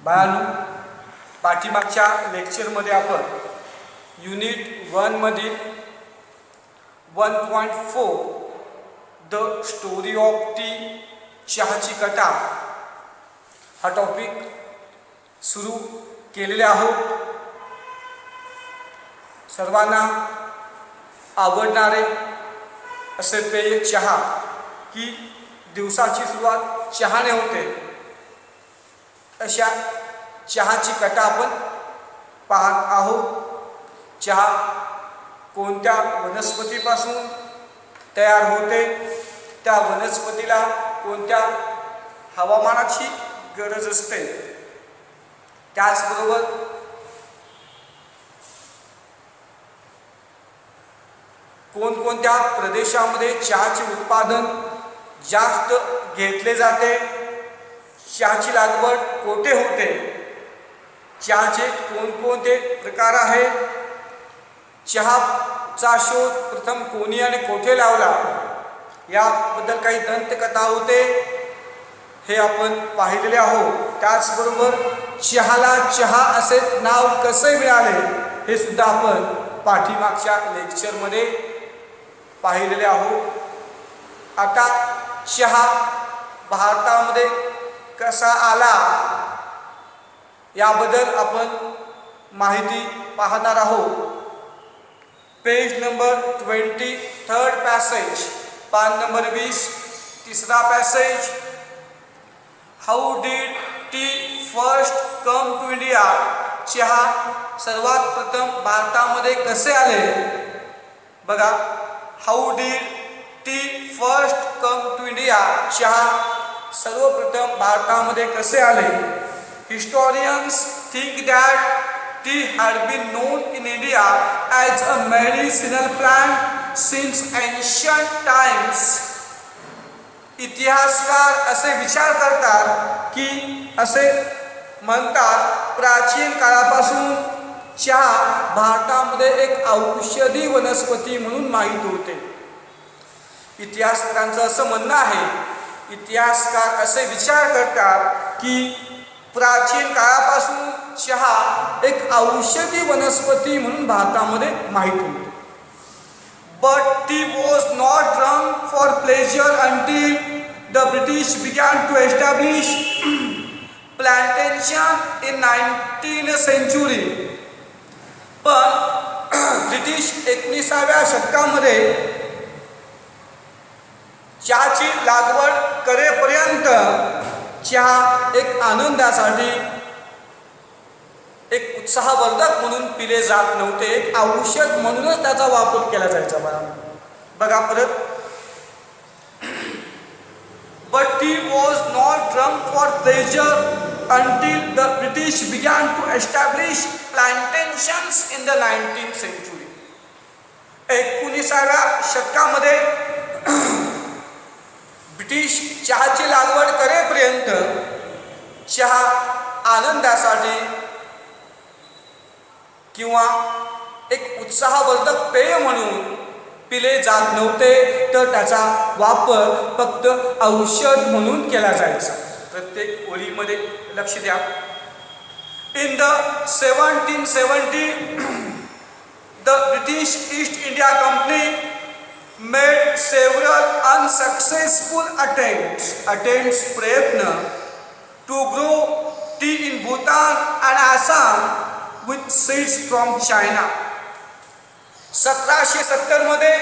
बाळांनो, पाठीमागच्या लेक्चरमध्ये आपण युनिट 1 मधील 1.4 द स्टोरी ऑफ टी चहाची कथा हा टॉपिक सुरू केलेले आहोत. सर्वांना आवडणारे असे पेय चहा, की दिवसाची सुरुवात चहाने होते, अशा चहाची कथा आपण पाहत आहोत. चहा कोणत्या वनस्पतीपासून तयार होते, त्या वनस्पतीला कोणत्या हवामानाची गरज असते, त्याचबरोबर कोणकोणत्या प्रदेशामध्ये चहाचे उत्पादन जास्त घेतले जाते, चहाची लागवड कोठे होते, चहाचे कोणकोणते प्रकार आहेत, चहाचा शोध प्रथम कोणी आणि कोठे लावला, याबद्दल काही दंतकथा होते, हे आपण पाहिलेले आहोत. त्याचबरोबर चहाला चहा असे नाव कसे मिळाले, हे सुद्धा आपण पाठीमागच्या लेक्चरमध्ये पाहिलेले आहोत. आता चहा भारतामध्ये कसा आला, याबद्दल आपण माहिती पाहणार आहोत. पेज नंबर 20, थर्ड पॅसेज, पान नंबर 20, तिसरा passage. How did tea first come to India, चहा सर्वात प्रथम भारतामध्ये कसे आले. बघा, how did tea first come to India, चहा सर्वप्रथम भारतामध्ये कसे आले. Historians think that tea had been known in India as a medicinal plant since ancient times. इतिहासकार असे विचार करतात, की असे म्हणतात, प्राचीन काळापासून चहा भारतामध्ये एक औषधी वनस्पती म्हणून माहीत होते. इतिहासकारांचं असं म्हणणं आहे, इतिहासकार असे विचार करतात की प्राचीन काळापासून चहा एक औषधी वनस्पती म्हणून भारतामध्ये माहीत होते. But tea was not drunk for pleasure until the British began to establish plantation in 19th century. पण ब्रिटिश 19व्या शतकामध्ये चहाची लागवड करेपर्यंत चहा एक आनंदासाठी, एक उत्साहवर्धक म्हणून पिले जात नव्हते, एक औषध म्हणूनच त्याचा वापर केला जायचा. बघा परत, but tea was not drunk for pleasure until the British began to establish plantations in the 19th century. 19व्या शतकामध्ये ब्रिटिश चहाची लागवड करेपर्यंत चहा आनंदासाठी किंवा एक उत्साहवर्धक पेय म्हणून पिले जात नव्हते, तर त्याचा वापर फक्त औषध म्हणून केला जायचा. प्रत्येक ओळीमध्ये लक्ष द्या. In the 1770 the British east India company made several unsuccessful attempts प्रयत्न to grow tea in Bhutan and Assam with seeds from China. 1770 मध्ये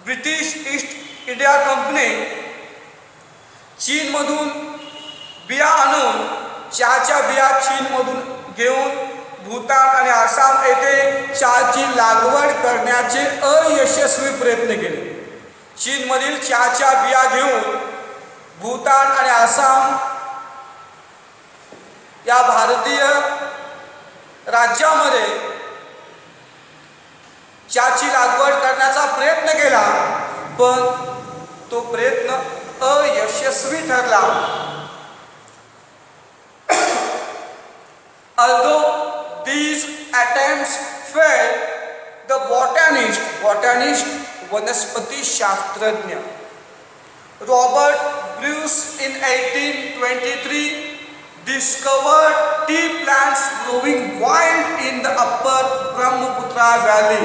ब्रिटिश ईस्ट इंडिया कंपनी चीनमधून बिया आणून, चहाच्या बिया चीनमधून घेऊन भूतान आणि आसाम येथे चहाची लागवड करण्याचे अयशस्वी प्रयत्न केले. चीनमधील चहाच्या बिया घेऊन भूतान आणि आसाम या भारतीय राज्यामध्ये चहाची लागवड करण्याचा प्रयत्न केला, पण तो प्रयत्न अयशस्वी ठरला. Although these attempts failed, the botanist वनस्पती शास्त्रज्ञ Robert Bruce in 1823 discovered tea plants growing wild in the upper Brahmaputra valley.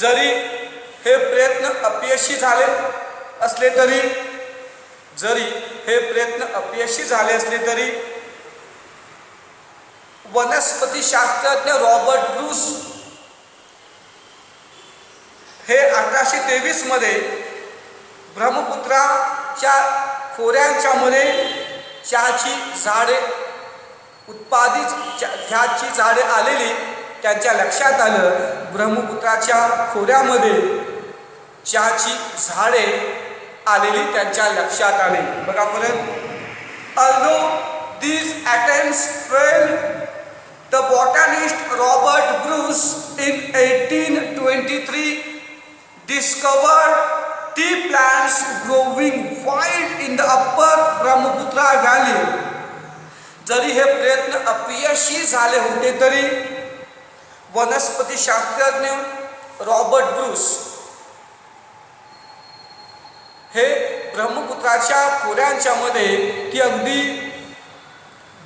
जरी हे प्रयत्न अपयशी झाले असले तरी वनस्पती शास्त्रज्ञ रॉबर्ट ब्रूस हे 1823 मध्ये ब्रह्मपुत्राच्या खोऱ्यांच्या मध्ये चहाची झाडे चहाची झाडे आलेली त्यांच्या लक्षात आलं. ब्रह्मपुत्राच्या खोऱ्यामध्ये चहाची झाडे आलेली त्यांच्या लक्षात आली. बघा परत. Although these attempts failed, the botanist Robert Bruce in 1823 discovered tea plants growing wild in the upper Brahmaputra valley. जरी हे प्रयत्न अपयशी झाले होते तरी वनस्पती शास्त्रज्ञ रॉबर्ट ब्रूस हे ब्रह्मपुत्राच्या खोऱ्यांच्या मध्ये की अगदी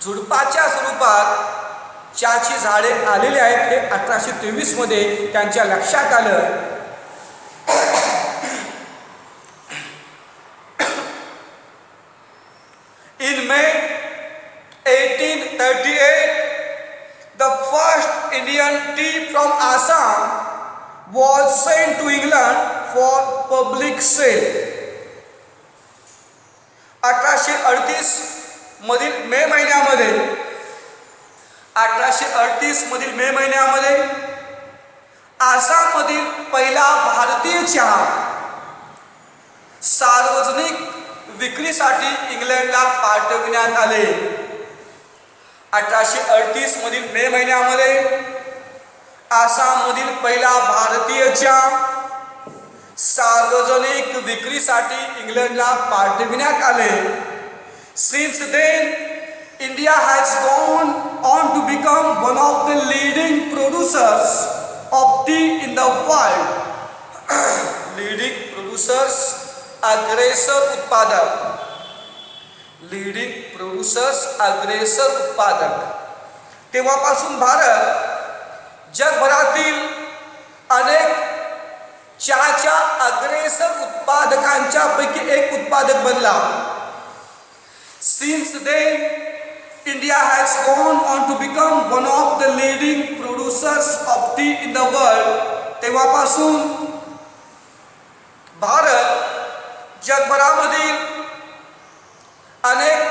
झुडपाच्या स्वरूपात चहाची झाडे आलेली आहेत हे 1823 मध्ये त्यांच्या लक्षात आलं. In May 1838, the first Indian tea from Assam was sent to England for public sale. 1838 मधील मे महिन्यामध्ये आसाममधील पहिला भारतीय चहा सार्वजनिक विक्रीसाठी इंग्लंडला पाठविण्यात आले. 1838 मधील मे महिन्यामध्ये आसाममधील पहिला भारतीय चहा सार्वजनिक विक्रीसाठी इंग्लंडला पाठविण्यात आले. Since then, India has gone on to become one of the leading producers of tea in the world. Leading producers, अग्रेसर उत्पादक. तेव्हापासून भारत जगभरातील अनेक चहाच्या अग्रेसर उत्पादकांच्या पैकी एक उत्पादक बनला. Since then, India has gone on to become one of the leading producers of tea in the world. तेव्हापासून भारत जगभरामधील अनेक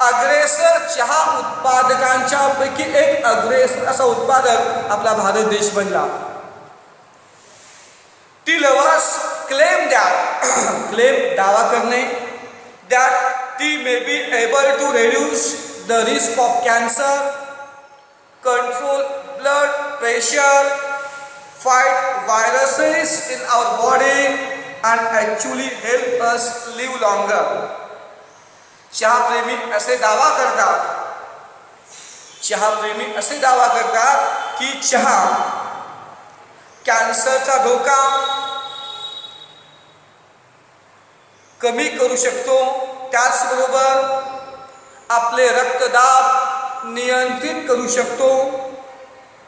अग्रेसर चहा उत्पादकांच्या पैकी एक अग्रेसर असा उत्पादक आपला भारत देश बनला. टी लवर्स क्लेम दावा करणे that tea may be able to reduce the risk of cancer, control blood pressure, fight viruses in our body and actually help us live longer. चहाप्रेमी असे दावा करतात की चहा कॅन्सरचा धोका कमी करू शकतो, त्याचबरोबर आपले रक्तदाब नियंत्रित करू शकतो,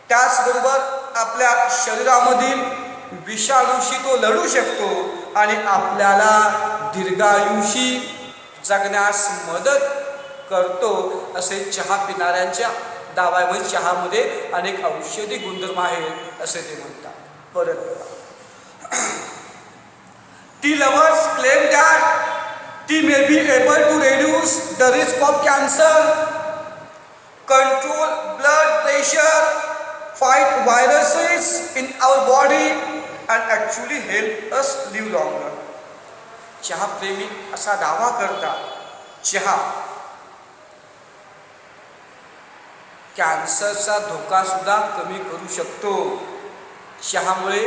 त्याचबरोबर आपल्या शरीरामधील विषाणूशी तो लढू शकतो आणि आपल्याला दीर्घायुषी जगण्यास मदत करतो असे चहा पिणाऱ्यांच्या दावा आहे. चहामध्ये अनेक औषधी गुणधर्म आहेत असे ते म्हणतात. परत T lovers claim that tea may be able to reduce the risk of cancer, control blood pressure, fight viruses in our body and actually help us live longer. चहा प्रेमी असा दावा करतात चहा कॅन्सरचा धोका सुद्धा कमी करू शकतो. चहामुळे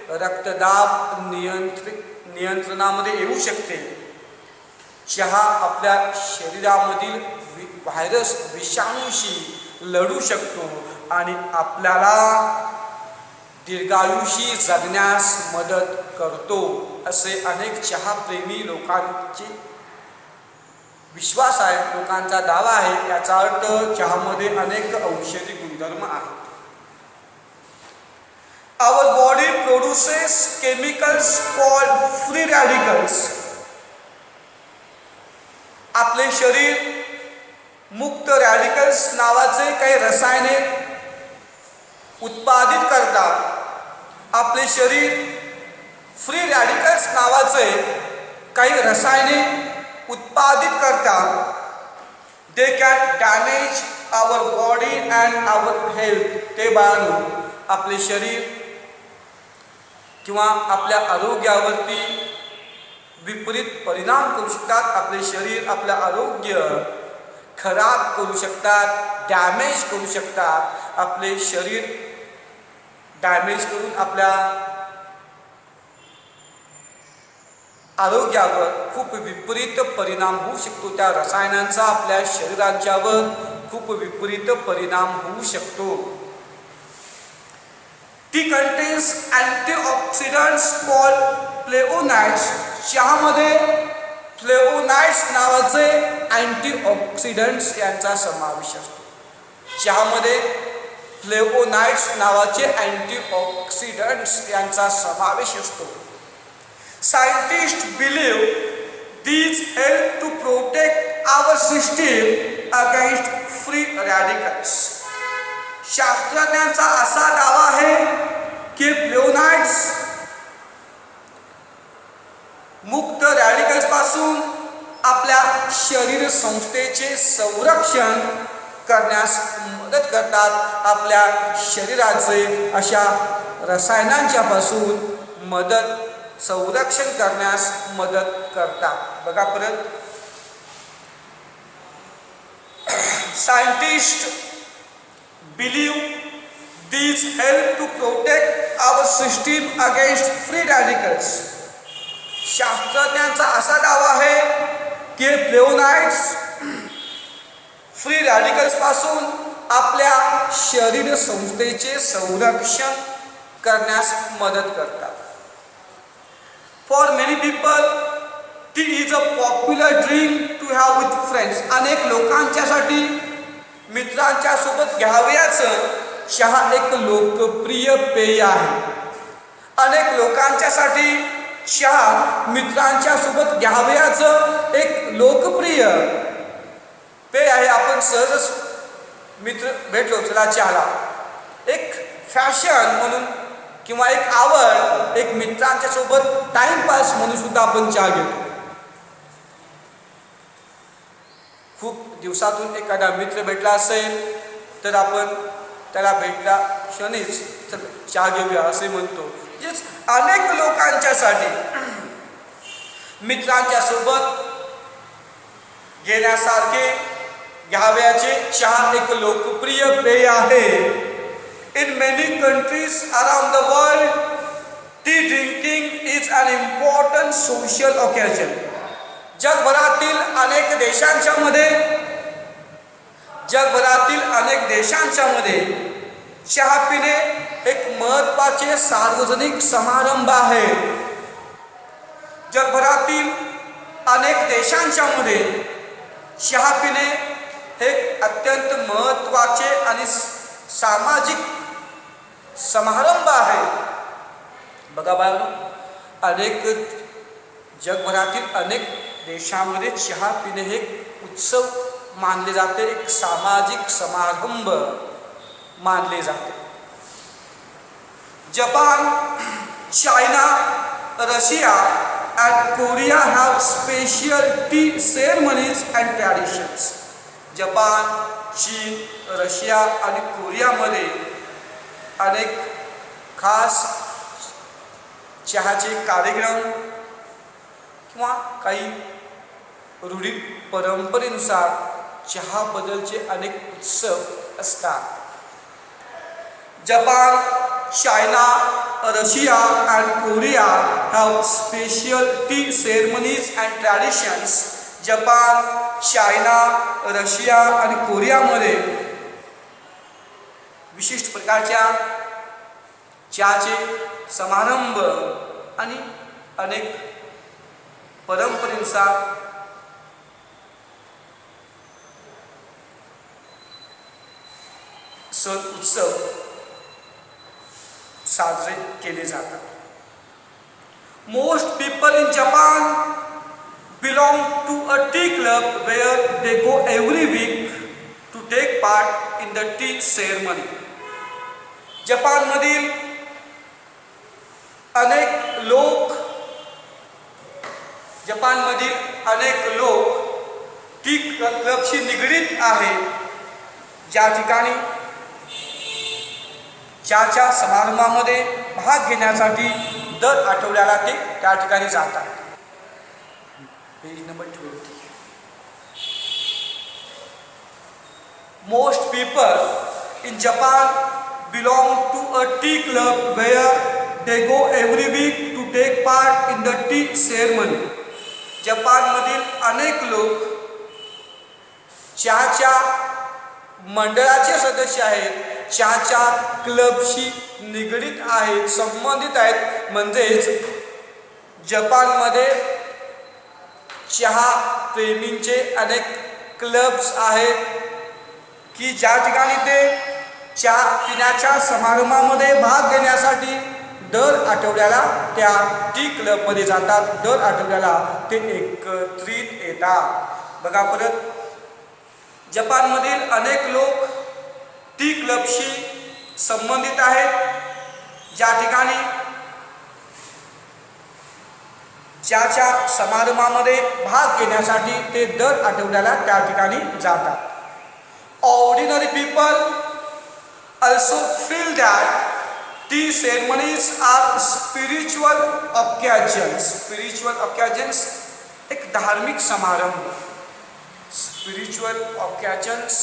रक्तदाब नियंत्रणामध्ये येऊ शकते. चहा आपल्या शरीरामधील व्हायरस विषाणूशी लढू शकतो आणि आपल्याला दीर्घायुषी जगण्यास मदत करतो असे अनेक चहाप्रेमी लोकांचे विश्वास आहे, लोकांचा दावा आहे. याचा अर्थ चहामध्ये अनेक औषधी गुणधर्म आहेत. Our body produces chemicals called free radicals. आपले शरीर मुक्त रॅडिकल्स नावाचे काही रसायने उत्पादित करतात. आपले शरीर फ्री रॅडिकल्स नावाचे काही रसायने उत्पादित करतात. They can damage our body and our health. ते बाळांनो, आपले शरीर किंवा आपल्या आरोग्यावरती विपरीत परिणाम करू शकतात. आपले शरीर आपलं आरोग्य खराब करू शकतात, डॅमेज करू शकतात. आपले शरीर डॅमेज करून आपल्या आरोग्यावर खूप विपरीत परिणाम होऊ शकतो. त्या रसायनांचा आपल्या शरीराच्यावर खूप विपरीत परिणाम होऊ शकतो. T contains antioxidants called flavonoids. चहामध्ये फ्लेवोनॉइड्स नावाचे अँटीऑक्सिडंट्स यांचा समावेश असतो. चहामध्ये फ्लेवोनॉइड्स नावाचे अँटीऑक्सिडंट्स यांचा समावेश असतो. Scientist believe these help to protect our system against free radicals. शास्त्रज्ञांचा असा दावा आहे की फ्लेवोनॉइड्स मुक्त रॅडिकल्स पासून आपल्या शरीर संस्थेचे संरक्षण करण्यास मदत करतात. आपल्या शरीराचे अशा रसायनांच्या पासून संरक्षण करण्यास मदत करतात. बघा परत, scientist believe these help to protect our system against free radicals. शास्त्रज्ञांचा असा दावा आहे की फ्लेवोनॉइड्स फ्री रॅडिकल्स पासून आपल्या शरीर संस्थेचे संरक्षण करण्यास मदत करतात. For many people tea is a popular drink to have with friends. अनेक लोकांच्यासाठी मित्रांच्या सोबत घ्यावयाचं चहा एक लोकप्रिय पेय आहे. अनेक लोकांच्यासाठी चहा मित्रांच्या सोबत घ्यावयाचं एक लोकप्रिय पेय आहे. आपण सहजच मित्र भेटलो, चला चहाला, एक फॅशन म्हणून किंवा एक आवड, एक मित्रांच्या सोबत टाइमपास म्हणून सुद्धा आपण चहा घेतो. खूप दिवसातून एखादा मित्र भेटला असेल तर आपण त्याला भेटला क्षणीच चहा घेऊया असे म्हणतो. अनेक लोकांच्यासाठी मित्रांच्या सोबत घेण्यासारखे घ्यावयाचे चहा एक लोकप्रिय पेय आहे. In many countries around the world tea drinking is an important social occasion. जगभरातील अनेक देशांच्या मध्ये चहा पिणे एक महत्त्वाचे सार्वजनिक समारंभ आहे. जगभरातील अनेक देशांच्या मध्ये चहा पिणे एक अत्यंत महत्त्वाचे आणि सामाजिक समारंभ आहे. बघा बाळांनो, जगभरातील अनेक देशांमध्ये चहा पिणे हे उत्सव मानले जाते, एक सामाजिक समारंभ मानले जाते. Japan, China, Russia and Korea have special tea ceremonies and traditions. Japan, चीन, रशिया आणि कोरियामध्ये अनेक खास चहाचे कार्यक्रम किंवा काही रूढी परंपरेनुसार चहाबद्दलचे अनेक उत्सव असतात. Japan, China, Russia and Korea have special tea ceremonies and traditions. Japan, China, Russia आणि कोरियामध्ये विशिष्ट प्रकारच्या चहाचे समारंभ आणि अनेक परंपरेनुसार सण उत्सव साजरे केले जातात. Most people in Japan belong to a tea club where they go every week to take part in the tea ceremony. जपानमधील अनेक लोक टी क्लबशी निगडीत आहेत, ज्या ठिकाणी ज्याच्या समारंभामध्ये भाग घेण्यासाठी दर आठवड्याला ते त्या ठिकाणी जातात. Page number 20. Most people in Japan belong to a tea club where they go every week to take part in the tea ceremony. जपानमधील अनेक लोक चहाच्या मंडळाचे सदस्य आहेत, चहाच्या क्लबशी निगडीत आहेत, संबंधित आहेत. म्हणजेच जपानमध्ये चहा प्रेमींचे अनेक क्लब्स आहेत की ज्या ठिकाणी ते चहा पिण्याच्या समारंभामध्ये भाग घेण्यासाठी दर आठवड्याला त्या टी क्लबमध्ये जातात, दर आठवड्याला ते एकत्रित येतात. बघा परत, जपानमधील अनेक लोक टी क्लबशी संबंधित आहेत, ज्या ठिकाणी ज्याच्या समारंभामध्ये भाग घेण्यासाठी ते दर आठवड्याला त्या ठिकाणी जातात. Ordinary people also feel that tea ceremonies are spiritual occasions. Spiritual occasions एक धार्मिक समारंभ. Spiritual occasions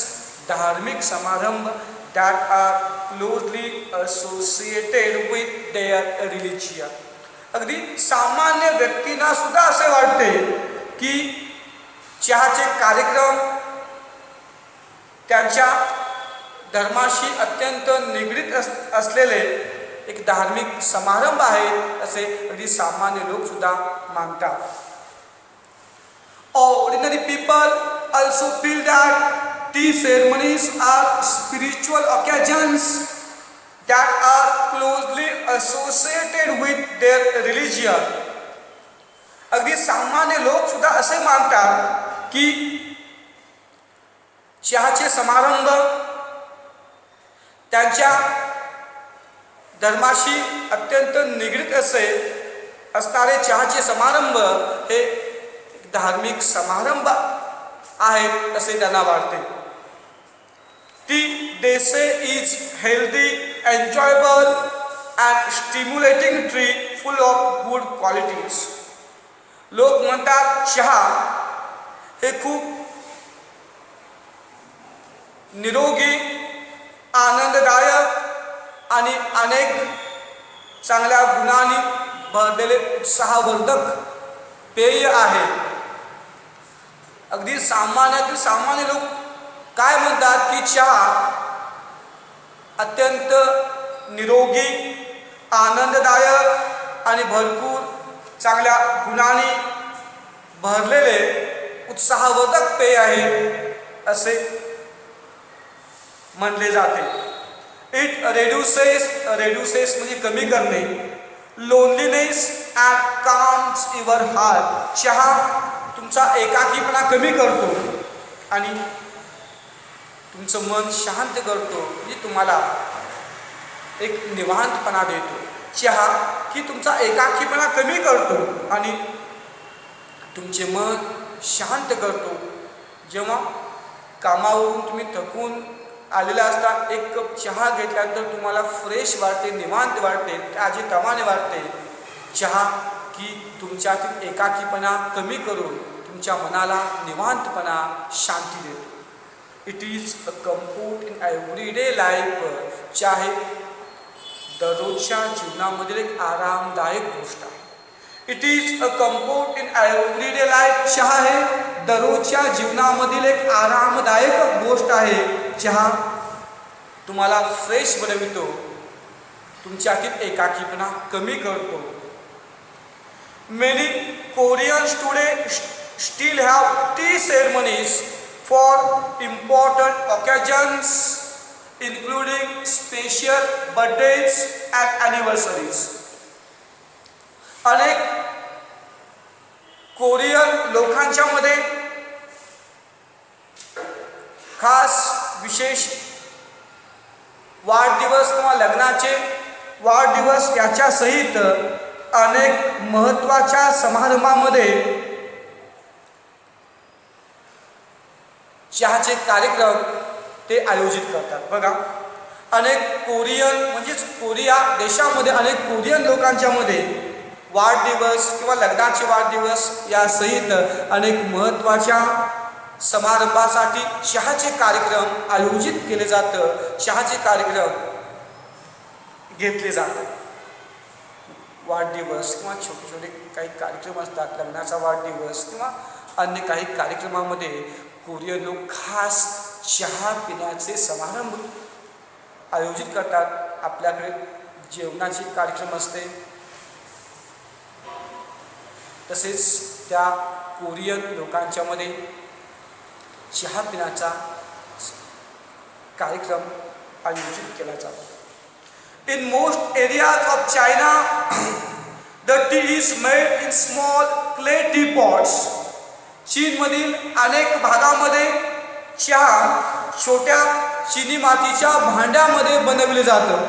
धार्मिक समारंभ that are closely associated with their religion. अगदी सामान्य व्यक्तींना सुद्धा असे वाटते की चहाचे कार्यक्रम त्यांच्या धर्माशी अत्यंत निगडीत असलेले एक धार्मिक समारंभ आहेत, असे अगदी सामान्य लोक सुद्धा मानतात. Ordinary people also feel that tea ceremonies are spiritual occasions that are closely associated with their religion. अगदी सामान्य लोक सुद्धा असे मानतात की चहाचे समारंभ त्यांच्या धर्माशी अत्यंत निगडीत असणारे चहाचे समारंभ हे धार्मिक समारंभ आहेत असे त्यांना वाटते. Tea, they say, is healthy, enjoyable and stimulating drink full of good qualities. लोक म्हणतात चहा हे खूप निरोगी, आनंददायक आणि अनेक चांगल्या गुणांनी भरलेले उत्साहवर्धक पेय आहे. अगदी सामान्यातील सामान्य लोक काय म्हणतात की चहा अत्यंत निरोगी, आनंददायक आणि भरपूर चांगल्या गुणांनी भरलेले उत्साहवर्धक पेय आहे असे म्हणले जाते. इट रेड्युसेस म्हणजे कमी करणे, loneliness and calms your heart. चहा तुमचा एकाकीपणा कमी करतो आणि तुमचं मन शांत करतो, म्हणजे तुम्हाला एक निवांतपणा देतो. चहा की तुमचा एकाकीपणा कमी करतो आणि तुमचे मन शांत करतो. जेव्हा कामावरून तुम्ही थकून आलेला असता, एक कप चहा घेतल्यानंतर तुम्हाला फ्रेश वाटते, निवांत वाटते, ताजेतवाने वाटते. चहा की तुमच्यातील एकाकीपणा कमी करून तुमच्या मनाला निवांतपणा, शांती देतो. It is a comfort in everyday life. चहा दररोजच्या जीवनामधील एक आरामदायक गोष्ट आहे. It is a comfort in everyday life. चहा हे दररोजच्या जीवनामधील एक आरामदायक गोष्ट आहे. चहा तुम्हाला फ्रेश बनवितो, तुमच्यातील एकाकीपणा कमी करतो. Many Koreans today still have tea ceremonies for important occasions including special birthdays and anniversaries. अनेक कोरियन लोकांच्या मध्ये खास विशेष वाढदिवस किंवा लग्नाचे वाढदिवस याच्या सहित अनेक महत्त्वाच्या समारंभामध्ये चहाचे कार्यक्रम ते आयोजित करतात. बघा, अनेक कोरियन म्हणजेच कोरिया देशामध्ये अनेक कोरियन लोकांच्या मध्ये वाढदिवस किंवा लग्नाचे वाढदिवस या सहित अनेक महत्त्वाच्या समारंभासाठी चहाचे कार्यक्रम आयोजित केले जातं. चहाचे कार्यक्रम घेतले जातात. वाढदिवस किंवा छोटे छोटे काही कार्यक्रम असतात, लग्नाचा वाढदिवस किंवा अन्य काही कार्यक्रमामध्ये कोरियन लोक खास चहा पिण्याचे समारंभ आयोजित करतात. आपल्याकडे जेवणाचे कार्यक्रम असते, तसेच त्या कोरियन लोकांच्या मध्ये चहा पिण्याचा कार्यक्रम आयोजित केला जातो. In most areas of China, the tea is made in small clay teapots. चीनमधील अनेक भागामध्ये चहा छोट्या चिनी मातीच्या भांड्यामध्ये बनवले जातं.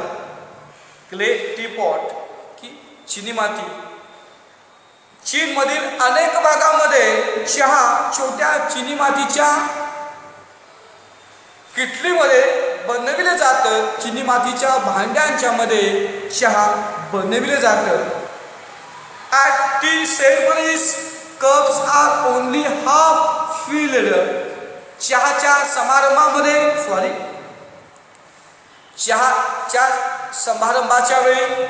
क्ले टीपॉट की चिनी माती. चीनमधील अनेक भागामध्ये चहा छोट्या चिनी मातीच्या किटलीमध्ये बनविले जातं. चिनी मातीच्या भांड्यांच्या मध्ये चहा बनविले जातं. At tea ceremonies, cups are only half filled. चहाच्या समारंभामध्ये चहाच्या समारंभाच्या वेळी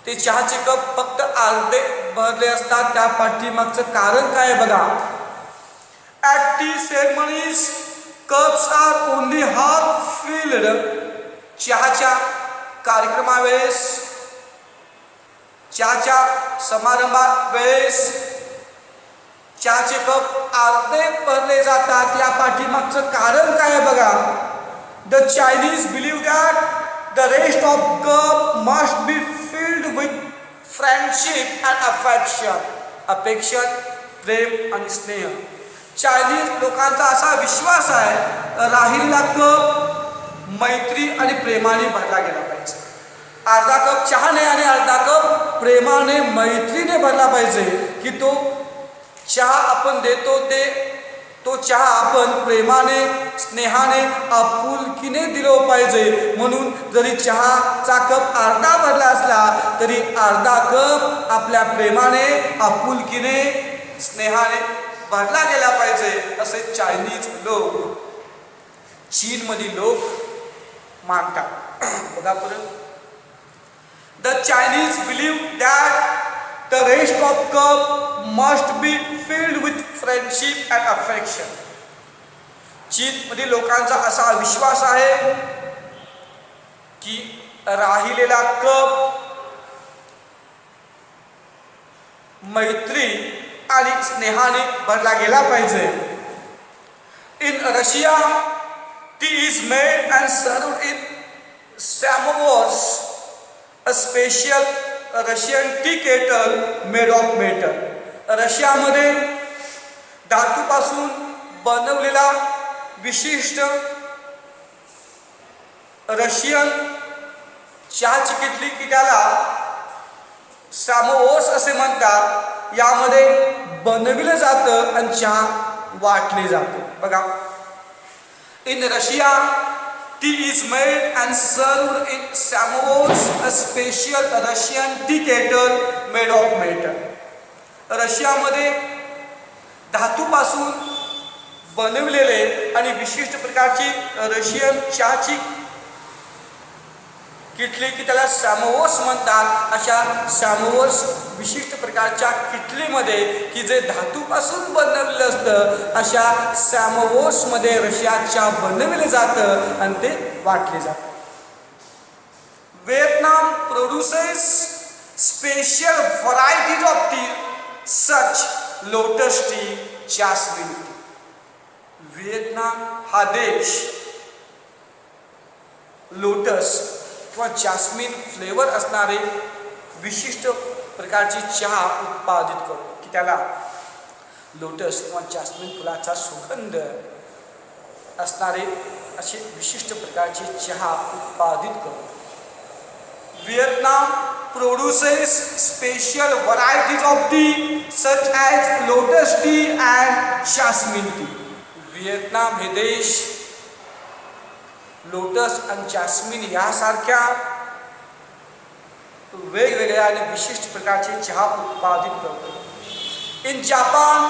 ते चहाचे कप फक्त अर्धे भरले असतात. त्या पाठीमागचं कारण काय बघा. At tea ceremonies, cups are only half filled. चहाच्या कार्यक्रमावेळेस चहाच्या समारंभावेळेस चहाचे कप अर्धे भरले जातात. या पाठीमागचं कारण काय बघा. The Chinese believe that the rest of cup must be filled with friendship and affection. अपेक्षण, प्रेम आणि स्नेह. चायनीज लोकांचा असा विश्वास आहे, राहिलेला कप मैत्री आणि प्रेमाने भरला गेला पाहिजे. अर्धा कप चहाने आणि अर्धा कप प्रेमाने मैत्रीने भरला पाहिजे, की तो चहा आपण देतो तो चहा आपण प्रेमाने स्नेहाने आपुलकीने दिलो पाहिजे. म्हणून जरी चहाचा कप अर्धा भरला असला तरी अर्धा कप आपल्या प्रेमाने आपुलकीने स्नेहाने भरला गेला पाहिजे, असे चायनीज लोक चीनमधील लोक मानतात. बघा परत. The Chinese believe that the rest of cup must be filled with friendship and affection. चीनमधील लोकांचा असा विश्वास आहे की राहिलेला कप मैत्री आणि स्नेहाने भरला गेला पाहिजे. In Russia, tea is made and served in samovars, a special Russian T kettle made of metal. रशियामध्ये धातूपासून बनवलेला विशिष्ट रशियन चहाची किटली, की त्याला सामोवोस असे म्हणतात, यामध्ये बनविलं जातं आणि चहा वाटले जाते. बघा. In Russia, tea is made and served in samovars, a special Russian tea kettle made of metal. रशियामध्ये धातूपासून बनवलेले आणि विशिष्ट प्रकारची रशियन चहाची किटली, की त्याला सॅमोवर्स म्हणतात, अशा सॅमोवर्स विशिष्ट प्रकारच्या किटलीमध्ये, की जे धातूपासून बनवलेलं असतं, अशा सॅमोवर्समध्ये रशियाच्या बनवले जातं आणि ते वाटले जातं. Vietnam produces special varieties of T such lotus T, jasmine T. Vietnam हा देश लोटस किंवा जास्मिन फ्लेवर असणारे विशिष्ट प्रकारची चहा उत्पादित करतो, की त्याला लोटस किंवा जास्मिन फुलाचा सुगंध असणारे असे विशिष्ट प्रकारचे चहा उत्पादित करतो. Vietnam produces special varieties of tea such as lotus tea and jasmine tea. Vietnam हे देश लोटस आणि जास्मिन यासारख्या वेगवेगळ्या आणि विशिष्ट प्रकारचे चहा उत्पादित करतो. In Japan,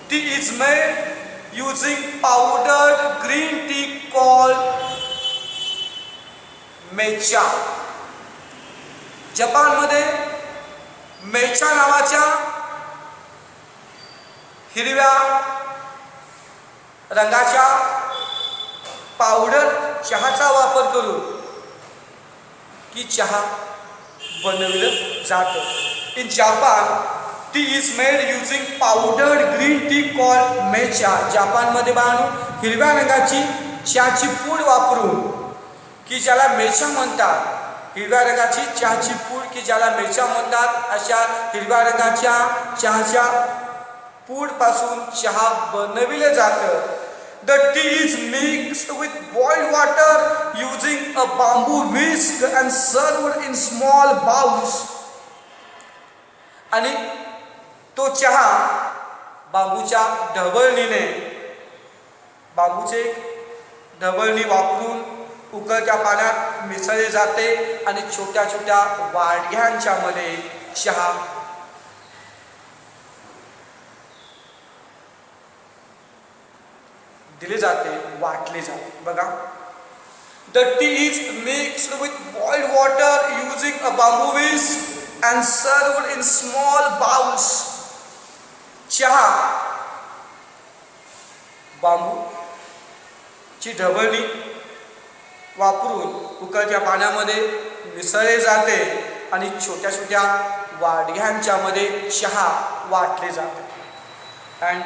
tea is made using powdered green tea called मेचा. जपानमध्ये मेचा नावाच्या हिरव्या रंगाच्या पावडर चहाचा वापर करून की चहा बनवलं जातं. In Japan tea is made using powdered green tea called matcha. जापानमध्ये बाळांनो हिरव्या रंगाची चहाची पूड वापरून की ज्याला मेचा म्हणतात, हिरव्या रंगाची चहाची पूड की ज्याला मेचा म्हणतात, अशा हिरव्या रंगाच्या चहाच्या पूड पासून चहा बनविले जातं. The T is mixed with boiled water using a bamboo whisk and served in small bowls. आणि तो चहा बांबूच्या ढवळणीने, बांबूचे ढवळणी वापरून उकळत्या पाण्यात मिसळले जाते आणि छोट्या छोट्या वाडग्यांच्या मध्ये चहा दिले जाते, वाटले जाते. बघा, the T is mixed with boiled water using a bamboo whisk and served in small bowls. चहा बांबूची ढवळणी वापरून उकळत्या पाण्यामध्ये मिसळले जाते आणि छोट्या छोट्या वाडग्यांच्या मध्ये चहा वाटले जाते. अँड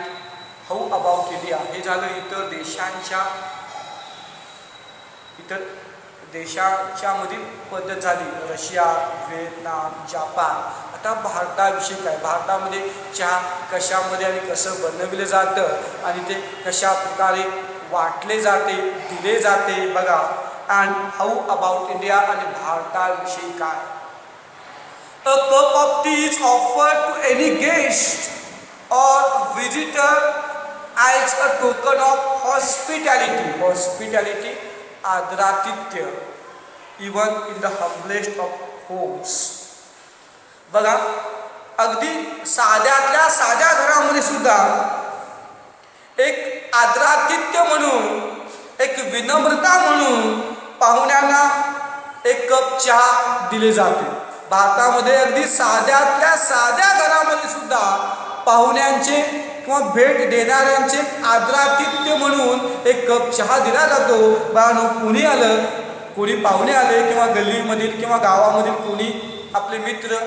हाऊ अबाउट इंडिया, हे झालं इतर देशांच्या मधील पद्धत झाली. Russia, Vietnam, Japan. आता भारताविषयी काय, भारतामध्ये चहा कशामध्ये आणि कसं बनवलं जातं आणि ते कशा प्रकारे वाटले जाते, दिले जाते बघा. अँड हाऊ अबाउट इंडिया, आणि भारताविषयी काय. A cup of tea is offered to any guest or visitor as a token of hospitality. Hospitality आदरातिथ्य, even in the humblest of homes. बघा, अगदी साध्यातल्या साध्या घरामध्ये सुद्धा एक आदरातिथ्य म्हणून, एक विनम्रता म्हणून पाहुण्यांना एक कप चहा दिले जाते. भारतामध्ये अगदी साध्यातल्या साध्या घरामध्ये सुद्धा पाहुण्यांचे किंवा भेट देणाऱ्यांचे आदरातिथ्य म्हणून एक कप चहा दिला जातो. बाळांनो, कुणी आलं, कोणी पाहुणे आले किंवा गल्लीमधील किंवा गावामधील कोणी आपले मित्र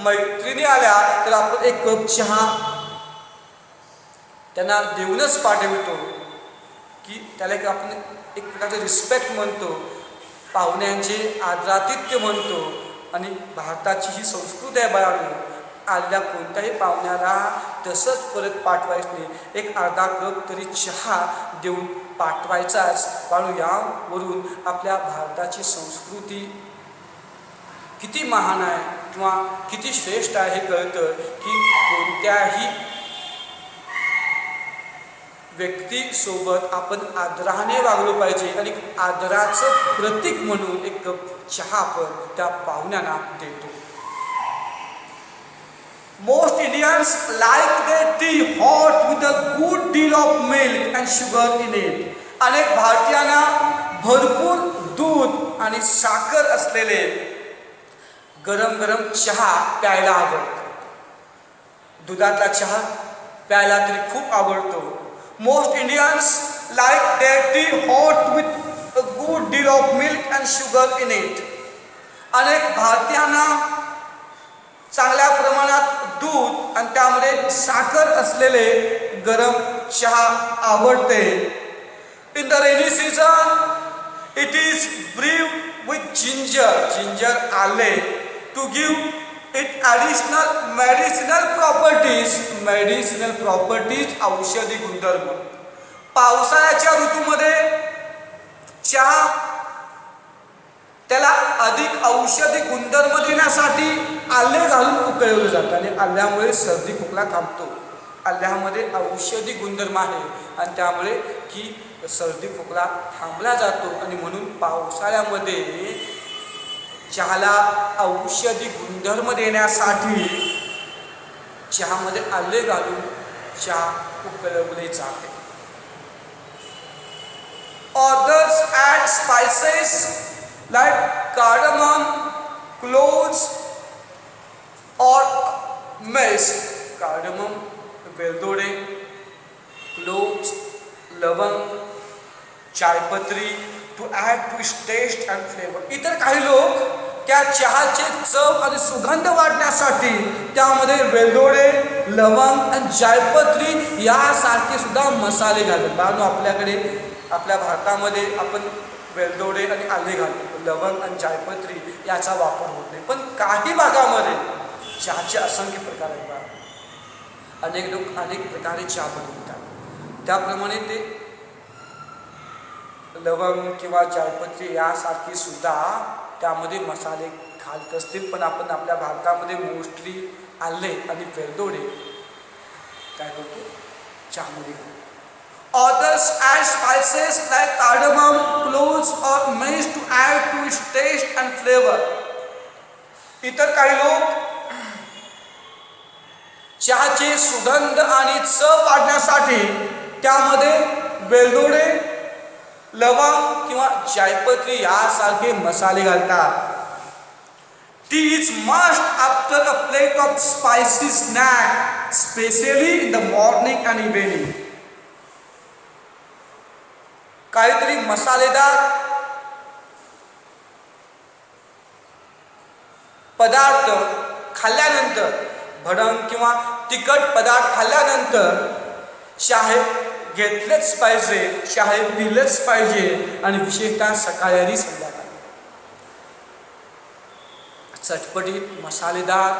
मैत्रिणी आल्या तर आपण एक कप चहा त्यांना देऊनच पाठवितो, की त्याला एक आपण एक प्रकारचे रिस्पेक्ट म्हणतो, पाहुण्यांचे आदरातिथ्य म्हणतो. आणि भारताची ही संस्कृती आहे बाळांनो, आलेल्या कोणत्याही पाहुण्याला तसंच परत पाठवायचं नाही, एक अर्धा कप तरी चहा देऊन पाठवायचाच. बाळांनो, यावरून आपल्या भारताची संस्कृती किती महान आहे किंवा किती श्रेष्ठ आहे हे कळतं, की कोणत्याही व्यक्तीसोबत आपण आदराने वागलो पाहिजे आणि आदराचं प्रतीक म्हणून एक कप चहा आपण त्या पाहुण्यांना देतो. Most Indians like their tea hot with a good deal of milk and sugar in it. अनेक भारतीयांना भरपूर दूध आणि साखर असलेले गरम गरम चहा प्यायला आवडतो. दुधातला चहा प्यायला तरी खूप आवडतो. Most Indians like their tea hot with a good deal of milk and sugar in it. अनेक भारतीयांना चांगल्या प्रमाणात दूध आणि त्यामध्ये साखर असलेले गरम चहा आवडते. In the rainy season, It is brewed with ginger आले, to give it additional medicinal properties, औषधी गुणधर्म. पावसाळ्याच्या ऋतूमध्ये चहा त्याला अधिक औषधी गुणधर्म देण्यासाठी आले घालून उकळवलं जातं आणि आल्यामुळे सर्दी खोकला थांबतो. आल्यामध्ये औषधी गुणधर्म आहे आणि त्यामुळे की सर्दी खोकला थांबला जातो आणि म्हणून पावसाळ्यामध्ये चहाला औषधी गुणधर्म देण्यासाठी चहामध्ये आले घालून चहा उकळवले जाते. Others add spices like cardamom, cloves or mace. Cardamom, वेलदोडे, cloves, लवंग, चायपत्री to add to its taste and flavor. इतर काही लोक त्या चहाचे चव आणि सुगंध वाढण्यासाठी त्यामध्ये वेलदोडे, लवंग आणि जायपत्री यासारखे सुद्धा मसाले घालतात. बाळांनो, आपल्याकडे आपल्या भारतामध्ये आपण वेलदोडे आणि आले घालतो, लवंग आणि जायपत्री याचा वापर होत नाही. पण काही भागामध्ये चहाचे असंख्य प्रकार आहेत. अनेक लोक अनेक प्रकारे चहा बनवतात. त्याप्रमाणे ते लवंग किंवा जायपत्री यासारखी सुद्धा त्यामध्ये मसाले घालत असतील. पण आपण आपल्या भारतामध्ये मोस्टली आले आणि वेलदोडे काय करतो, चहामध्ये घालतो. Others add spices like cardamom, cloves or mace to add to its taste and flavor. इतर काही लोक चहाचे सुगंध आणि चव वाढण्यासाठी त्यामध्ये वेलदोडे, लवंग किंवा जायपत्री यासारखे मसाले घालतात. Tea is must after a plate of spicy snack, especially in the morning and evening. काहीतरी मसालेदार पदार्थ खाल्ल्यानंतर, भडंग किंवा तिखट पदार्थ खाल्ल्यानंतर चहा घेतलेच पाहिजे, चहा पिलंच पाहिजे आणि विशेषतः सकाळी आणि संध्याकाळी. चटपटीत मसालेदार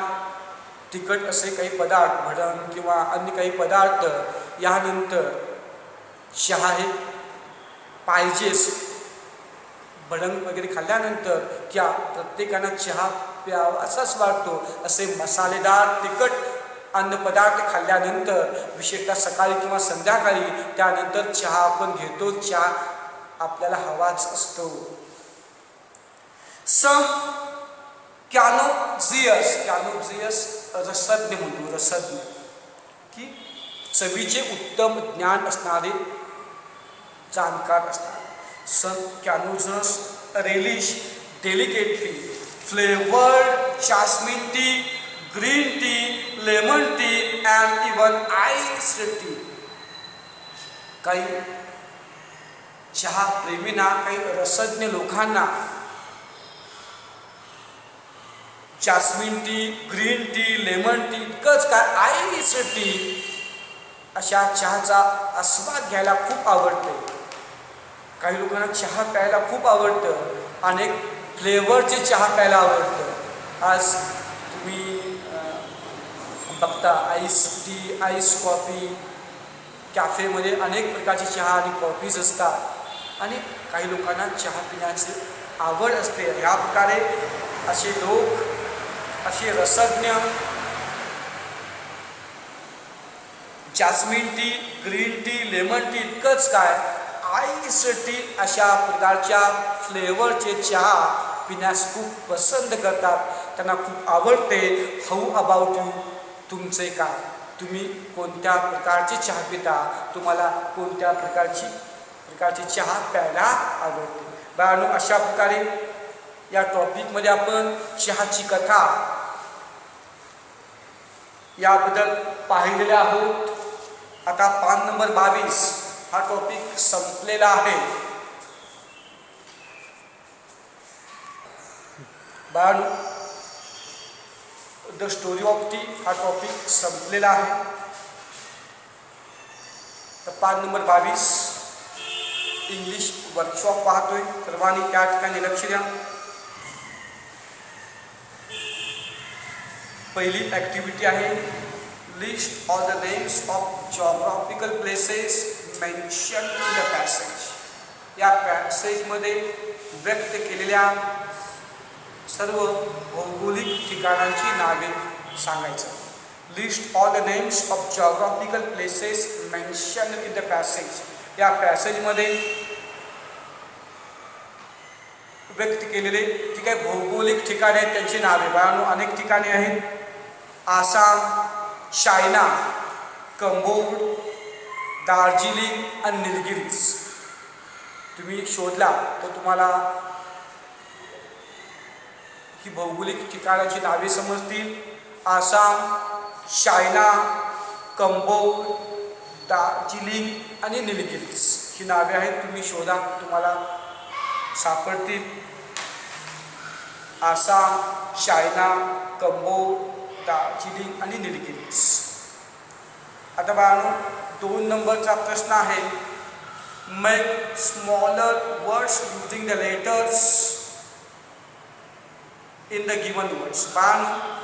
तिखट असे काही पदार्थ, भडंग किंवा अन्य काही पदार्थ यानंतर चहा हे पाहिजेच. भडंग वगैरे खाल्ल्यानंतर क्या प्रत्येकानं चहा प्यावा असाच वाटतो. असे मसालेदार तिखट अन्नपदार्थ खाल्ल्यानंतर विशेषतः सकाळी किंवा संध्याकाळी त्यानंतर चहा आपण घेतो. चहा आपल्याला हवाच असतो. सम कॅनोझियस रसज्ञ म्हणतो, रसज्ञ की चवीचे उत्तम ज्ञान असणारे जाणकार असतात. Some cannabis relish delicately flavored jasmine tea, green tea, lemon tea and even iced tea. काही चहा प्रेमींना, काही रसज्ञ लोकांना jasmine tea, green tea, lemon tea, इतकंच काय आईस्ड टी अशा चहाचा आस्वाद घ्यायला खूप आवडते. काही लोकांना चहा प्यायला खूप आवडतं, अनेक फ्लेवरचे चहा प्यायला आवडतं. आज तुम्ही बघता आईस टी, आईस कॉफी, कॅफेमध्ये अनेक प्रकारचे चहा आणि कॉफीज असतात आणि काही लोकांना चहा पिण्याची आवड असते. ह्या प्रकारे असे लोक, असे रसज्ञ jasmine tea, green tea, lemon tea, इतकंच काय आईस टी अशा प्रकारच्या फ्लेवरचे चहा पिण्यास खूप पसंत करतात. त्यांना खूप आवडते. हाऊ अबाउट यू, तुमचे काय, तुम्ही कोणत्या प्रकारचे चहा पिता, तुम्हाला कोणत्या प्रकारची चहा प्यायला आवडते. बाळांनो, अशा प्रकारे या टॉपिकमध्ये आपण चहाची कथा याबद्दल पाहिलेले आहोत. आता पान नंबर 22 हा टॉपिक संपलेला आहे. बाळांनो, द स्टोरी ऑफ टी हा टॉपिक संपलेला आहे. तर पान नंबर 22 इंग्लिश वर्कशॉप पाहतोय. सर्वांनी त्या ठिकाणी लक्ष द्या. पहिली ॲक्टिव्हिटी आहे list all the names of geographical places mention in the passage. या पॅसेजमध्ये व्यक्त केलेल्या सर्व भौगोलिक ठिकाणांची नावे सांगायचं. List all the names of geographical places mention in the passage. या पॅसेजमध्ये व्यक्त केलेले जी काही भौगोलिक ठिकाणे आहेत त्यांची नावे. बाळांनो, अनेक ठिकाणे आहेत. आसाम, चायना, कंबोड, दार्जिलिंग आणि निलगिरीज. तुम्ही शोधला तर तुम्हाला ही भौगोलिक ठिकाणाची नावे समजतील. आसाम, चायना, कंबोड, दार्जिलिंग आणि निलगिरीज ही नावे आहेत. तुम्ही शोधा, तुम्हाला सापडतील. आसाम, चायना, कंबोड, दार्जिलिंग आणि निलगिरीज. आता बाळांनो, 2 नंबरचा प्रश्न आहे make smaller words using the letters in the given words. बाळांनो,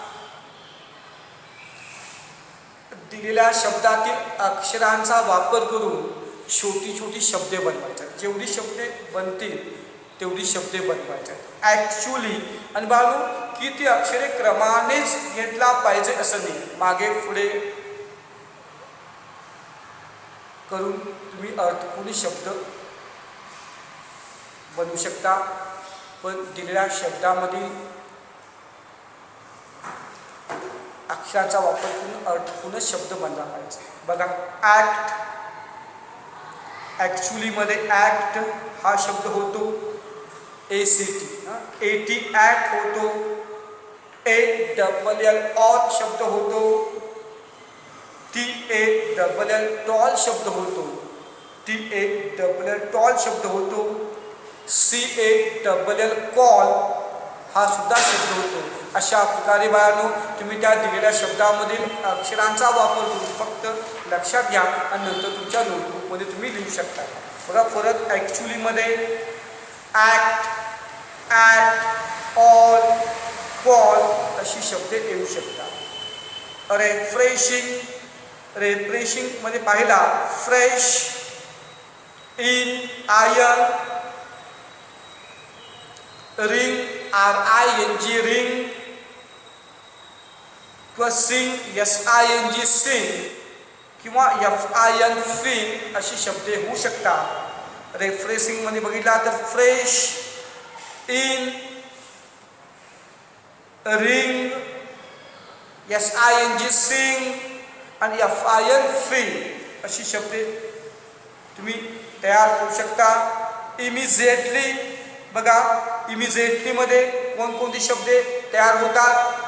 दिलेल्या शब्दातील अक्षरांचा वापर करून छोटी छोटी शब्दे बनवायच्या. जेवढी शब्दे बनतील तेवढी शब्दे बनवायच्या. ॲक्च्युली आणि बाळांनो, की ती अक्षरे क्रमानेच घेतला पाहिजे असं नाही. मागे पुढे करून तुम्ही अर्थपूर्ण शब्द बनवू शकता. पण दिलेल्या शब्दामधील अक्षराचा वापर करून अर्थपूर्ण शब्द बनला पाहिजे. बघा, ॲक्ट, ॲक्च्युलीमध्ये ॲक्ट हा शब्द होतो ACT. AT ॲक्ट होतो. ALL ऑल शब्द होतो. TALL टॉल शब्द होतो. TALL टॉल शब्द होतो. CALL कॉल हा सुद्धा शब्द होतो. अशा प्रकारे बाळांनो, तुम्ही त्या दिलेल्या शब्दामधील अक्षरांचा वापर करून फक्त लक्षात घ्या आणि नंतर तुमच्या नोटबुकमध्ये तुम्ही लिहू शकता. बघा, परत ॲक्च्युलीमध्ये ॲक्ट, ॲट, ऑल, कॉल अशी शब्दे येऊ शकतात. रेफ्रेशिंग, रेफ्रेशिंगमध्ये पाहिला fresh, in, ion, ring, RING ring, किंवा सिंग, SING सिंग, किंवा FIN फिन अशी शब्दे होऊ शकतात. रेफ्रेशिंगमध्ये बघितला तर fresh, in, ring, SING sing आणि FIN फिन अशी शब्दे तुम्ही तयार करू शकता. इमिजिएटली, बघा, इमिजिएटलीमध्ये कोणकोणते शब्द तयार होतात.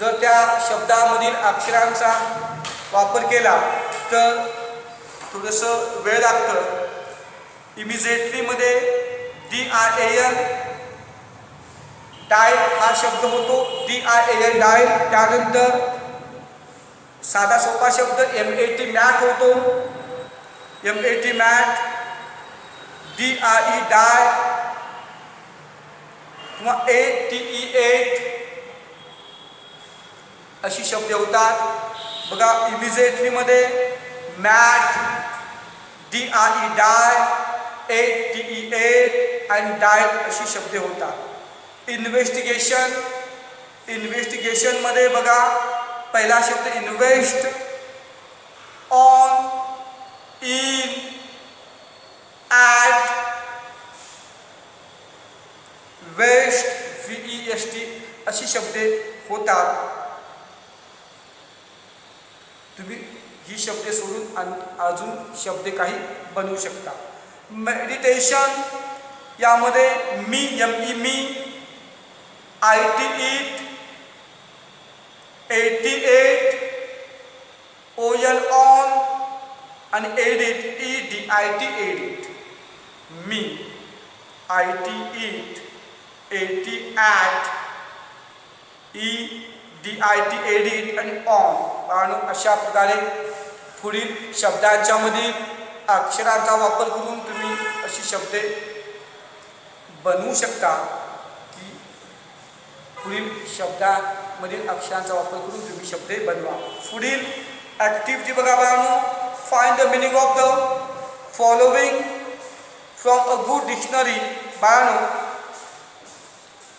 जर त्या शब्दामधील अक्षरांचा वापर केला तर थोडंसं वेळ लागतं. इमिजिएटलीमध्ये DIAL, डायल हा शब्द होतो. DIAL dial. त्यानंतर साधा सोपा शब्द MAT मॅट होतो. MAT mat. DRE डाय किंवा ATE एट अशी शब्द होतात. बघा, इमिजिएटलीमध्ये mat, DRE die, ATE ate आणि डायल अशी शब्द होतात. इन्व्हेस्टिगेशन, इन्व्हेस्टिगेशनमध्ये बघा, पहिला शब्द invest, on, in, at, vest, VEST अशी शब्दे होतात. तुम्ही ही शब्दे सोडून अजून शब्द काही बनवू शकता. मेडिटेशन, यामध्ये me, ME me, IT it, AT8, OL on आणि edit, EDIT edit. Me, IT it, AT at, EDIT edit आणि ऑन. अशा प्रकारे पुढील शब्दांच्या मधील अक्षरांचा वापर करून तुम्ही अशी शब्दे बनवू शकता की पुढील शब्दांमधील अक्षरांचा वापर करून तुम्ही शब्दे बनवा. पुढील ॲक्टिव्हिटी बघा बाळांनो. Find the meaning of the following from a good dictionary. बाळांनो,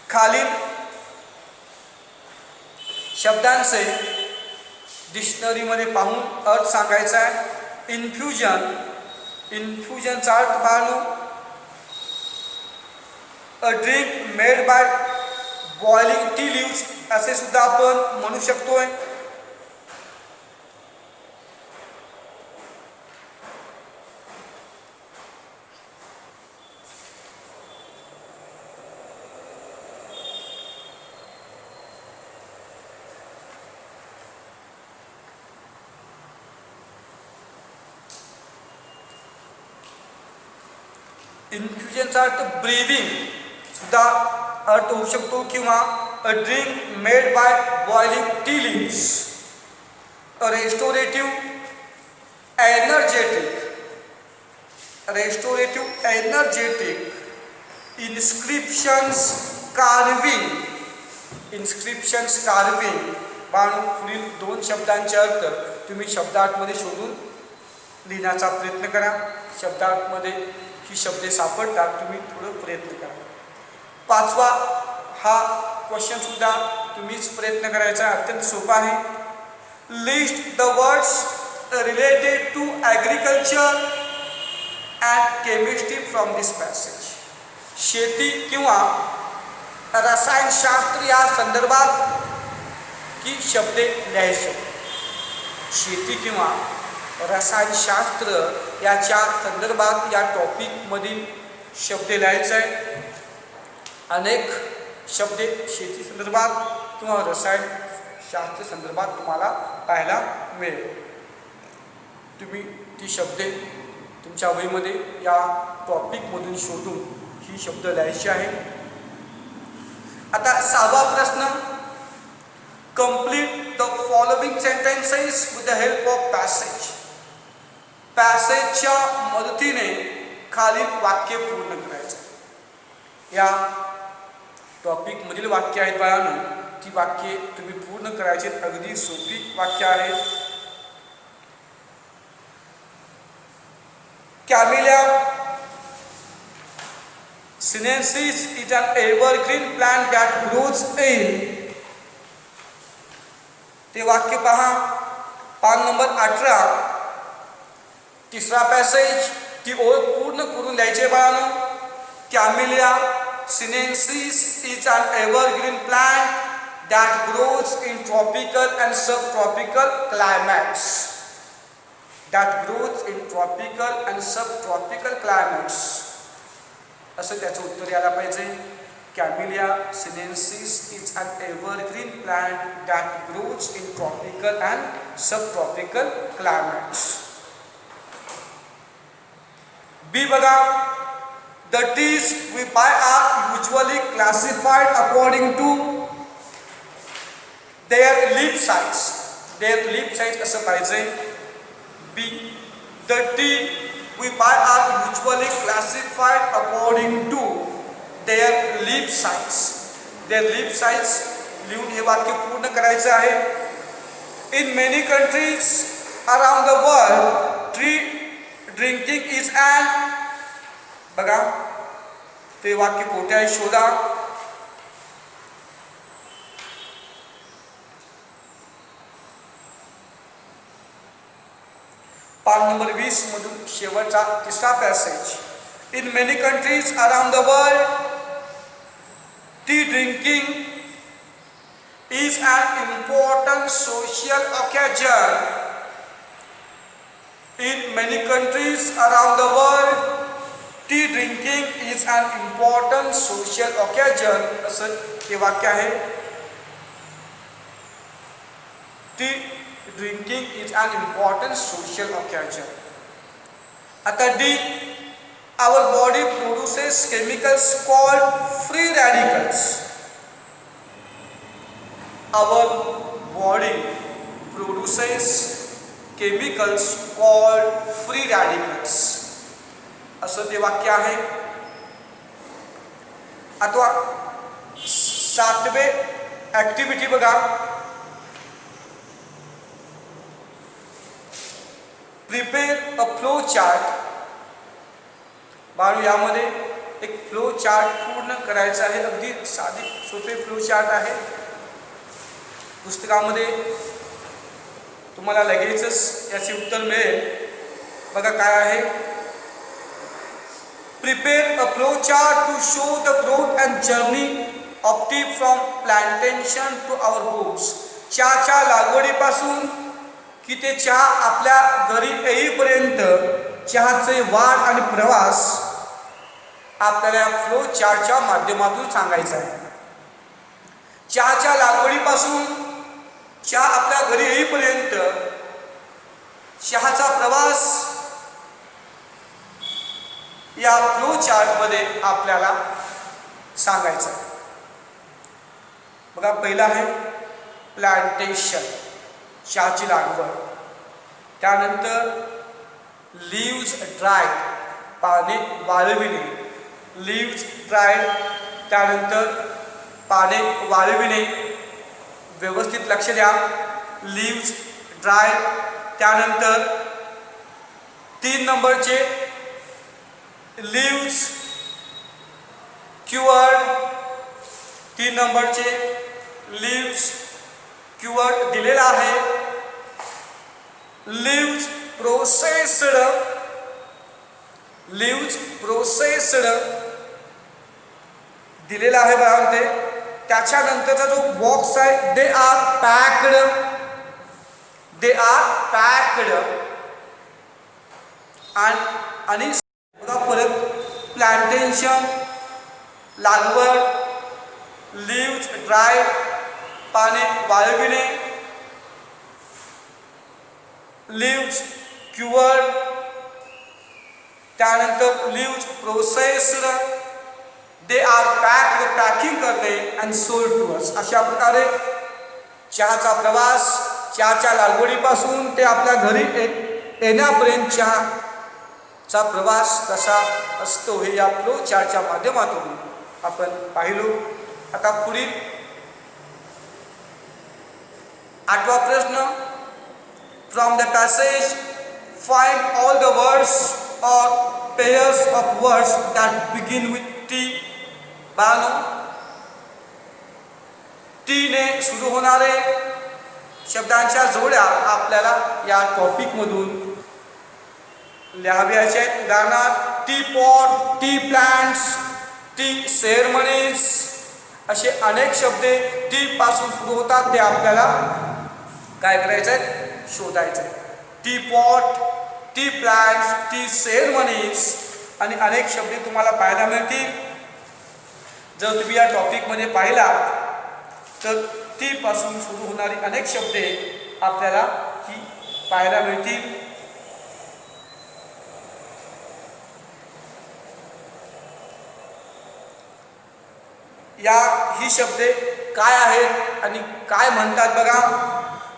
खालील शब्दांचे डिक्शनरीमध्ये पाहून अर्थ सांगायचा आहे. इन्फ्युजन, इन्फ्युजनचा अर्थ बाळांनो अ drink made by boiling tea leaves असे सुद्धा आपण म्हणू शकतोय. इन्फ्युजनचा अर्थ ब्रीदिंग सुद्धा अर्थ होऊ शकतो किंवा a drink made by boiling tea leaves. A restorative energetic, restorative energetic. Inscriptions carving, inscriptions carving. पुढील दोन शब्दांचे अर्थ तुम्ही शब्दार्थमध्ये शोधून लिहिण्याचा प्रयत्न करा. शब्दार्थमध्ये ही शब्दे सापडतात, तुम्ही थोडं प्रयत्न करा. पाचवा हा क्वेश्चन सुद्धा तुम्हीच प्रयत्न करायचा आहे, अत्यंत सोपा आहे. List the words related to agriculture and chemistry from this passage. शेती किंवा रसायनशास्त्र या संदर्भात की शब्दे लिहायचे. शेती किंवा रसायनशास्त्र याच्या संदर्भात या टॉपिकमधील शब्द लिहायचे आहे. अनेक शब्दे शेती संदर्भात किंवा रसायनशास्त्र संदर्भात तुम्हाला पाहायला मिळेल. तुम्ही ती शब्दे तुमच्या वहीमध्ये या टॉपिकमधून शोधून ही शब्द लिहायची आहे. आता सहावा प्रश्न. Complete the following sentences with the help of passage. पॅसेजच्या मदतीने खालील वाक्य पूर्ण करायचं. या टॉपिकमधील वाक्य आहेत बाळांनो, ती वाक्ये तुम्ही पूर्ण करायची. अगदी सोपी वाक्य आहेत. कॅमिलिया sinensis is an evergreen plant that grows in. ते वाक्य पहा. पान नंबर 18. तिसरा पॅसेज ती ओळ पूर्ण करून द्यायचे बाळांनो. कॅमिलिया sinensis is an evergreen plant that grows in tropical and subtropical climates. That grows in tropical and subtropical climates. असं त्याचं उत्तर यायला पाहिजे. कॅमिलिया sinensis is an evergreen plant that grows in tropical and subtropical climates. B बघा. The trees we buy are usually classified according to their leaf size. Their leaf size असं पाहिजे. B. The tree we buy are usually classified according to their leaf size. Their leaf size लिहून हे वाक्य पूर्ण करायचे आहे. In many countries around the world, tree drinking is an. बघा ते वाक्य कोठे आहे शोधा. पान नंबर 20 मधून शेवटचा तिसरा passage. In many countries around the world, tea drinking is an important social occasion. In many countries around the world, tea drinking is an important social occasion. असं हे वाक्य आहे. Tea drinking is an important social occasion. आता D. Our body produces chemicals called free radicals. Our body produces chemicals called free radicals. असं ते वाक्य आहे. अथवा 7वे ॲक्टिव्हिटी बघा, prepare a flow chart. Balu यामध्ये एक फ्लो चार्ट पूर्ण करायचा आहे. अगदी साधे सोपे फ्लो चार्ट आहे. पुस्तकामध्ये तुम्हाला लगेचच याचे उत्तर मिळेल. बघा काय आहे. Prepare a flow chart to show the growth and journey of tea from plantation to our homes. चहाच्या लागवडीपासून की ते चहा आपल्या घरी येईपर्यंत चहाचे वाढ आणि प्रवास आपल्याला फ्लो चार्टच्या माध्यमातून सांगायचा आहे. चहाच्या लागवडीपासून चहा आपल्या घरी येईपर्यंत चहाचा प्रवास या फ्लो चार्टमध्ये आपल्याला सांगायचा आहे. बघा पहिला आहे प्लांटेशन, चहाची लागवड. त्यानंतर लीव्ज ड्राय, पाने वाळविणे. लीव्ज ड्राय, त्यानंतर पाने वाळविणे. व्यवस्थित लक्ष द्या. Leaves dry. त्यानंतर 3 नंबरचे लीव्ज क्युअर्ड. 3 नंबरचे लीव्ज क्युअर्ड दिलेला आहे. Leaves processed. लीव्ज प्रोसेस्ड दिलेला आहे बघा ते. त्याच्यानंतरचा जो बॉक्स आहे, they are packed. They are packed. आणि बघा परत प्लांटेशन, लागवड, लीव्ज ड्राय, पाने वाळविणे, लीव्ज क्युअर्ड, त्यानंतर leaves processed, they are packed, packing करणे, अँड सोल्ड टू अस. अशा प्रकारे चहाचा प्रवास, चहाच्या लागवडीपासून ते आपल्या घरी येण्यापर्यंत चहाचा प्रवास कसा असतो हे या फ्लो चार्टच्या माध्यमातून आपण पाहिलो. आता पुढील 8वा प्रश्न. From the passage find all the words or pairs of words that begin with T. बानो टी ने सुरू होणारे शब्दांच्या जोड्या आपल्याला या टॉपिकमधून लिहाव्याच्या आहेत. उदाहरणार्थ T pot, T plants, T ceremonies असे अनेक शब्द टी पासून सुरू होतात. ते आपल्याला काय करायचं आहे, शोधायचं आहे. T pot, T plants, T ceremonies आणि अनेक शब्द तुम्हाला पाहायला मिळतील. जर तुम्ही या टॉपिकमध्ये पाहिला तर टी पासून सुरू होणारी अनेक शब्द आपल्याला ही पाहायला मिळतील. ही शब्द काय आहेत आणि काय म्हणतात बघा.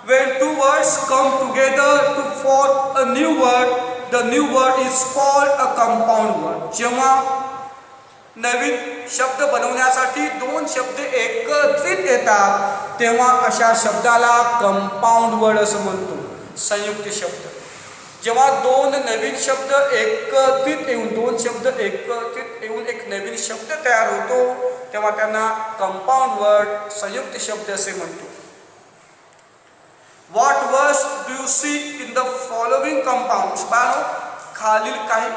When two words come together to form a new word, the new word is called a compound word. जेव्हा नवीन शब्द बनवण्यासाठी 2 शब्द एकत्रित येतात तेव्हा अशा शब्दाला कंपाऊंड वर्ड असं म्हणतो, संयुक्त शब्द. जेव्हा 2 नवीन शब्द एकत्रित येऊन 2 शब्द एकत्रित येऊन एक नवीन शब्द तयार होतो तेव्हा त्यांना कंपाऊंड वर्ड, संयुक्त शब्द असे म्हणतो. What words do you see in the following compounds? बाळो खालील काही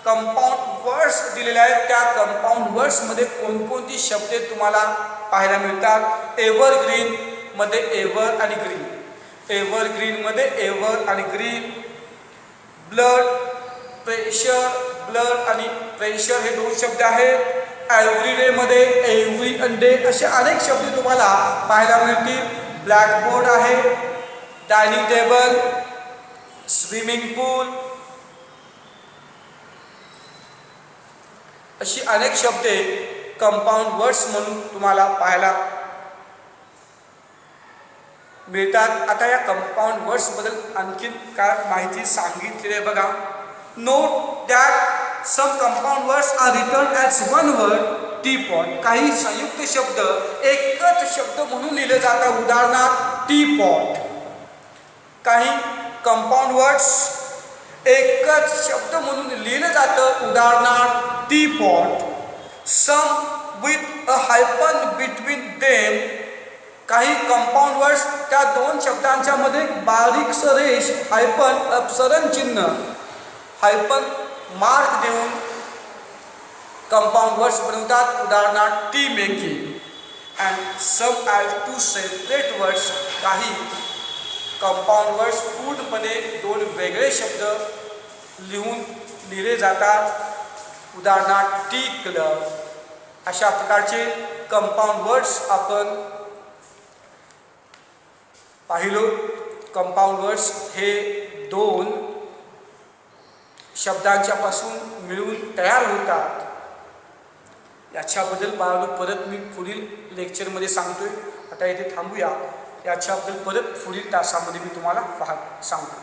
कंपाऊंड वर्ड्स दिलेले आहेत. त्या कंपाऊंड वर्ड्स मध्ये कोणकोणती शब्द तुम्हाला पाहायला मिळतात. एव्हरग्रीन मध्ये एव्हर आणि ग्रीन, एव्हरग्रीन मध्ये एव्हर आणि ग्रीन. ब्लड, प्रेशर, ब्लड आणि प्रेशर हे 2 शब्द आहेत. एव्हरीडे मध्ये एव्हरी आणि डे असे अनेक शब्द तुम्हाला पाहायला मिळतील. ब्लॅकबोर्ड आहे, डायनिंग टेबल, स्विमिंग पूल अशी अनेक शब्द कंपाऊंड वर्ड्स म्हणून तुम्हाला पाहायला मिळतात. आता या कंपाऊंड वर्ड्सबद्दल आणखीन काय माहिती सांगितलेली आहे बघा. Note that some compound words are written as one word teapot. काही संयुक्त शब्द एकच शब्द म्हणून लिहिले जातात. उदाहरणार्थ टीपॉट. काही कंपाऊंड वर्ड्स एकच शब्द म्हणून लिहिलं जातं. उदाहरणार्थ teapot. Some with a hyphen between them. काही कंपाऊंड वर्ड्स त्या दोन शब्दांच्या मध्ये बारीक रेष हायफन अपसरण चिन्ह हायफन मार्क देऊन कंपाऊंड वर्ड्स बनवतात. उदाहरणार्थ tea making. And some add two separate words. काही कंपाऊंड वर्ड्स पूर्णपणे दोन वेगळे शब्द लिहून लिहिले जातात. उदाहरणार्थ टी क्लब. अशा प्रकारचे कंपाऊंड वर्ड्स आपण पाहिलो. कंपाऊंड वर्ड्स हे दोन शब्दांच्या पासून मिळून तयार होतात. याच्याबद्दल परत मी पुढील लेक्चरमध्ये सांगतोय. आता इथे थांबूया. याच्याबद्दल परत पुढील तासामध्ये मी तुम्हाला सांगतो.